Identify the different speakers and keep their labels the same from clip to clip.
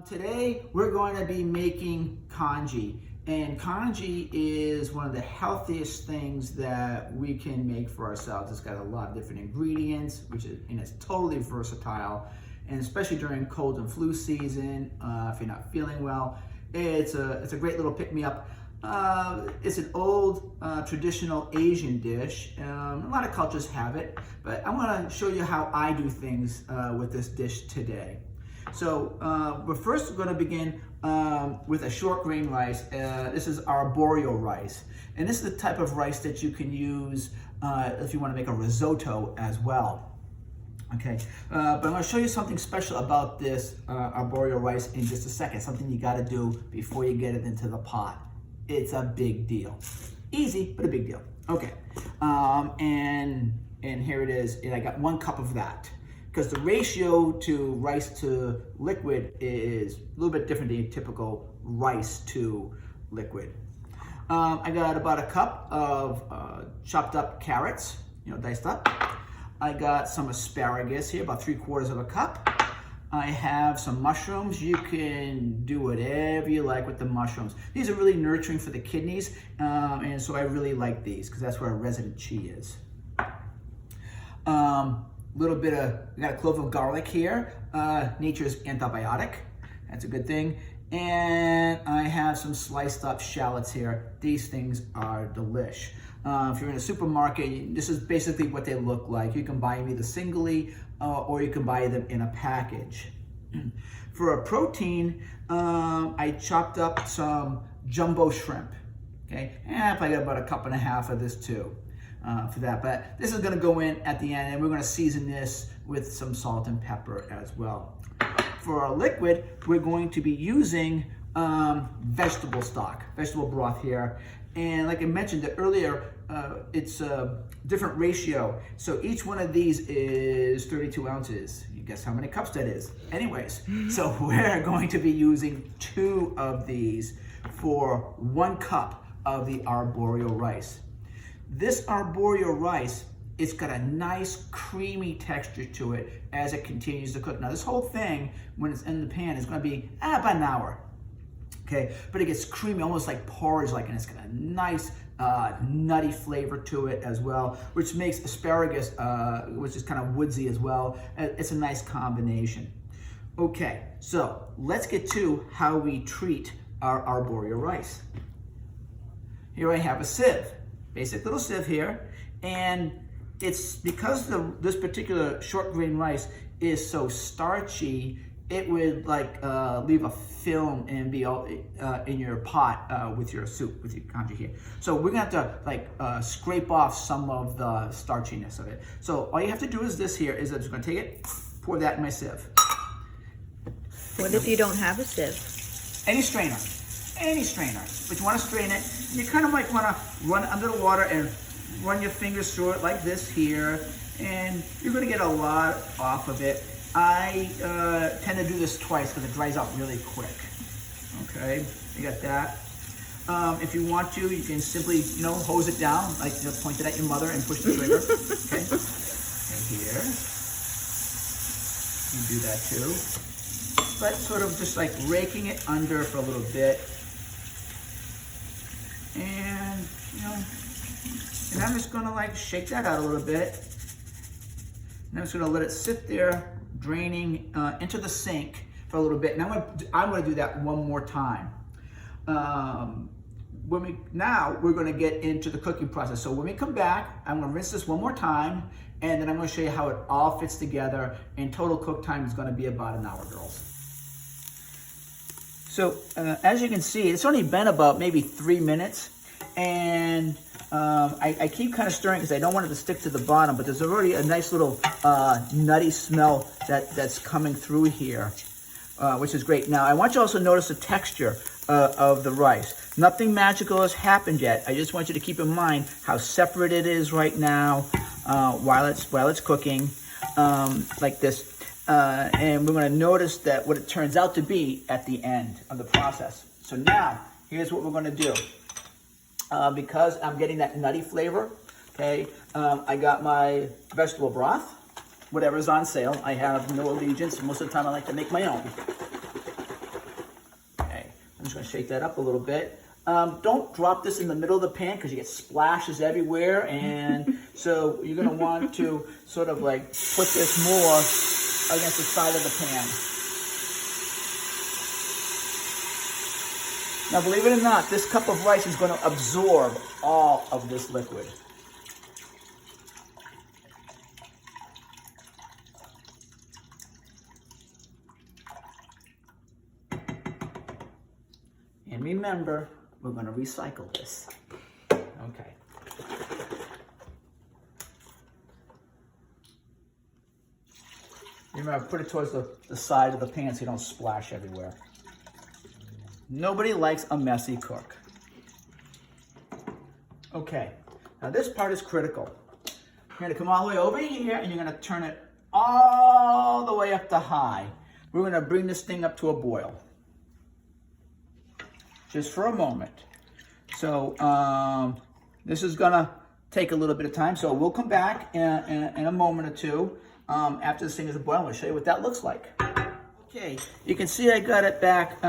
Speaker 1: Today we're going to be making congee, and congee is one of the healthiest things that we can make for ourselves. It's got a lot of different ingredients, and it's totally versatile, and especially during cold and flu season, if you're not feeling well, it's a great little pick-me-up. It's an old traditional Asian dish. A lot of cultures have it, but I want to show you how I do things with this dish today. So we're first going to begin with a short grain rice. This is arborio rice, and this is the type of rice that you can use if you want to make a risotto as well. Okay, but I'm going to show you something special about this arborio rice in just a second. Something you got to do before you get it into the pot. It's a big deal. Easy, but a big deal. Okay, and here it is. And I got 1 cup of that, because the ratio to rice to liquid is a little bit different than your typical rice to liquid. I got about 1 cup of chopped up carrots, diced up. I got some asparagus here, about 3/4 of a cup. I have some mushrooms. You can do whatever you like with the mushrooms. These are really nurturing for the kidneys, and so I really like these because that's where our resident chi is. Little bit of, we got a clove of garlic here, nature's antibiotic. That's a good thing. And I have some sliced up shallots here. These things are delish. If you're in a supermarket, this is basically what they look like. You can buy them either singly or you can buy them in a package. For a protein, I chopped up some jumbo shrimp. Okay, and I probably got about 1.5 cups of this too. For that, but this is going to go in at the end, and we're going to season this with some salt and pepper as well. For our liquid, we're going to be using vegetable stock, vegetable broth here, and like I mentioned earlier, it's a different ratio. So each one of these is 32 ounces. You guess how many cups that is? Anyways, so we're going to be using 2 of these for 1 cup of the arborio rice. This arborio rice, it's got a nice creamy texture to it as it continues to cook. Now this whole thing, when it's in the pan, is going to be about 1 hour. Okay, but it gets creamy, almost like porridge-like, and it's got a nice nutty flavor to it as well, which makes asparagus, which is kind of woodsy as well. It's a nice combination. Okay, so let's get to how we treat our arborio rice. Here I have a sieve. Basic little sieve here, and it's because this particular short grain rice is so starchy, it would leave a film and be all in your pot with your soup, with your congee here. So we're gonna have to scrape off some of the starchiness of it. So all you have to do is this here, is I'm just gonna take it, pour that in my sieve.
Speaker 2: What if you don't have a sieve?
Speaker 1: Any strainer, but you want to strain it. You kind of want to run it under the water and run your fingers through it like this here, and you're going to get a lot off of it. I tend to do this twice because it dries out really quick. Okay, you got that. If you want to, you can simply, hose it down, like point it at your mother and push the trigger. Okay, and here, you do that too. But sort of just like raking it under for a little bit. And, and I'm just gonna shake that out a little bit. And I'm just gonna let it sit there, draining into the sink for a little bit. And I'm gonna do that one more time. Now we're gonna get into the cooking process. So when we come back, I'm gonna rinse this one more time, and then I'm gonna show you how it all fits together. And total cook time is gonna be about 1 hour, girls. So as you can see, it's only been about maybe 3 minutes, and I keep kind of stirring because I don't want it to stick to the bottom, but there's already a nice little nutty smell that's coming through here, which is great. Now I want you to also notice the texture of the rice. Nothing magical has happened yet. I just want you to keep in mind how separate it is right now while it's cooking like this. And we're going to notice that what it turns out to be at the end of the process. So now, here's what we're going to do. Because I'm getting that nutty flavor, okay, I got my vegetable broth, whatever's on sale. I have no allegiance. Most of the time I like to make my own. I'm just gonna shake that up a little bit. Don't drop this in the middle of the pan because you get splashes everywhere, and so you're gonna want to sort of like put this more against the side of the pan. Now, believe it or not, this cup of rice is going to absorb all of this liquid. And remember, we're going to recycle this. Okay. Remember, put it towards the side of the pan so you don't splash everywhere. Nobody likes a messy cook. Okay, now this part is critical. You're gonna come all the way over here and you're gonna turn it all the way up to high. We're gonna bring this thing up to a boil. Just for a moment. So this is gonna take a little bit of time. So we'll come back in a moment or two after this thing is boiling. I'll show you what that looks like. Okay, you can see I got it back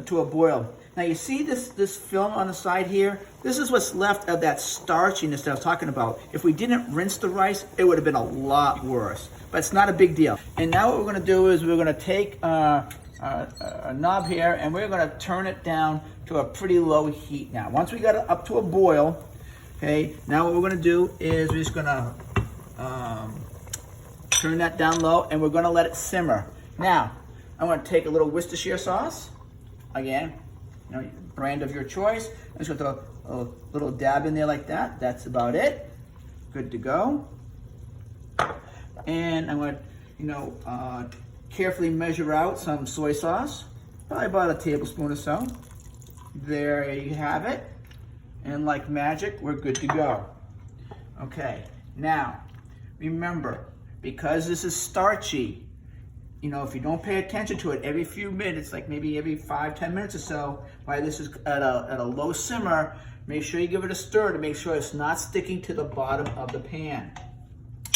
Speaker 1: to a boil. Now you see this film on the side here? This is what's left of that starchiness that I was talking about. If we didn't rinse the rice, it would have been a lot worse. But it's not a big deal. And now what we're gonna do is we're gonna take a knob here and we're gonna turn it down to a pretty low heat now. Once we got it up to a boil, okay, now what we're gonna do is we're just gonna turn that down low and we're gonna let it simmer. Now, I'm gonna take a little Worcestershire sauce. Again, brand of your choice. I'm just gonna throw a little dab in there like that. That's about it. Good to go. And I'm gonna, carefully measure out some soy sauce, probably about a tablespoon or so. There you have it. And like magic, we're good to go. Okay, now, remember, because this is starchy, if you don't pay attention to it every few minutes, like maybe every 5-10 minutes or so, while this is at a low simmer, make sure you give it a stir to make sure it's not sticking to the bottom of the pan.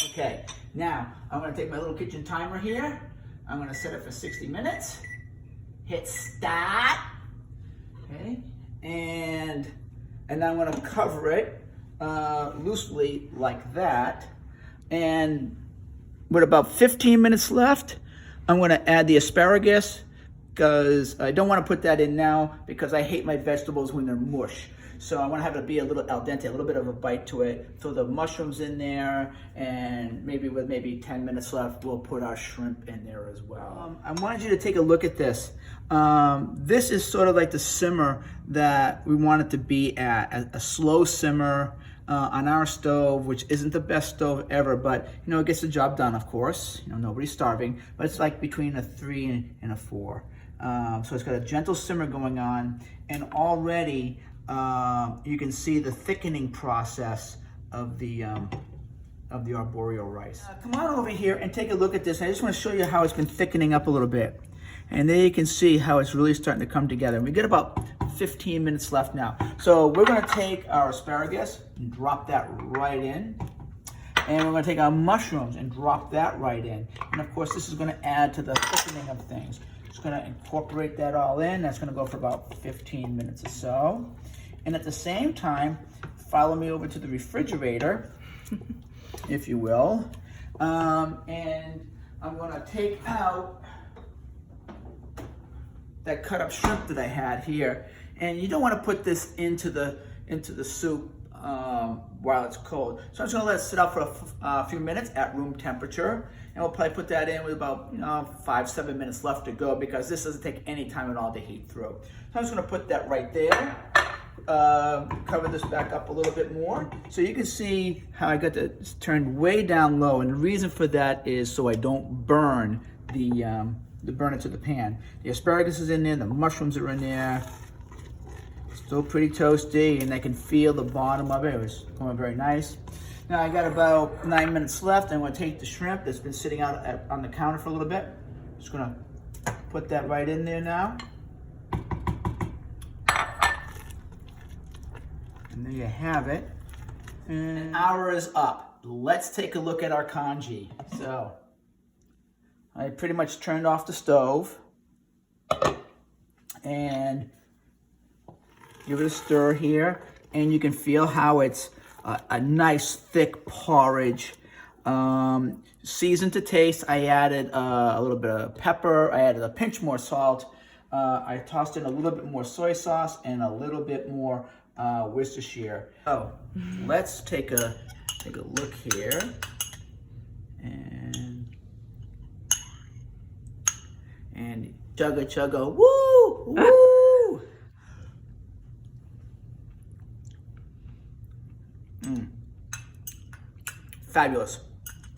Speaker 1: Okay, now I'm gonna take my little kitchen timer here. I'm gonna set it for 60 minutes. Hit start. Okay, and I'm gonna cover it loosely like that. And with about 15 minutes left, I'm gonna add the asparagus because I don't wanna put that in now because I hate my vegetables when they're mush. So I wanna have it be a little al dente, a little bit of a bite to it. Throw the mushrooms in there, and with 10 minutes left, we'll put our shrimp in there as well. I wanted you to take a look at this. This is sort of like the simmer that we want it to be at, a slow simmer on our stove, which isn't the best stove ever, but it gets the job done, of course. Nobody's starving, but it's like between a 3 and a 4. So it's got a gentle simmer going on, and already you can see the thickening process of the arboreal rice. Come on over here and take a look at this. I just want to show you how it's been thickening up a little bit. And there you can see how it's really starting to come together. We get about 15 minutes left now. So we're gonna take our asparagus and drop that right in. And we're gonna take our mushrooms and drop that right in. And of course, this is gonna add to the thickening of things. Just gonna incorporate that all in. That's gonna go for about 15 minutes or so. And at the same time, follow me over to the refrigerator, if you will. And I'm gonna take out that cut up shrimp that I had here. And you don't want to put this into the soup while it's cold. So I'm just gonna let it sit out for a few minutes at room temperature. And we'll probably put that in with about 5-7 minutes left to go because this doesn't take any time at all to heat through. So I'm just gonna put that right there. Cover this back up a little bit more. So you can see how I got this turned way down low. And the reason for that is so I don't burn the burner to the pan. The asparagus is in there, the mushrooms are in there. Still pretty toasty, and I can feel the bottom of it. It was going very nice. Now I got about 9 minutes left. I'm gonna take the shrimp that's been sitting out on the counter for a little bit. Just gonna put that right in there now. And there you have it. And an hour is up. Let's take a look at our congee. So, I pretty much turned off the stove. And give it a stir here. And you can feel how it's a nice thick porridge. Seasoned to taste. I added a little bit of pepper. I added a pinch more salt. I tossed in a little bit more soy sauce and a little bit more Worcestershire. So let's take a look here. And chugga chugga, woo, woo. Fabulous.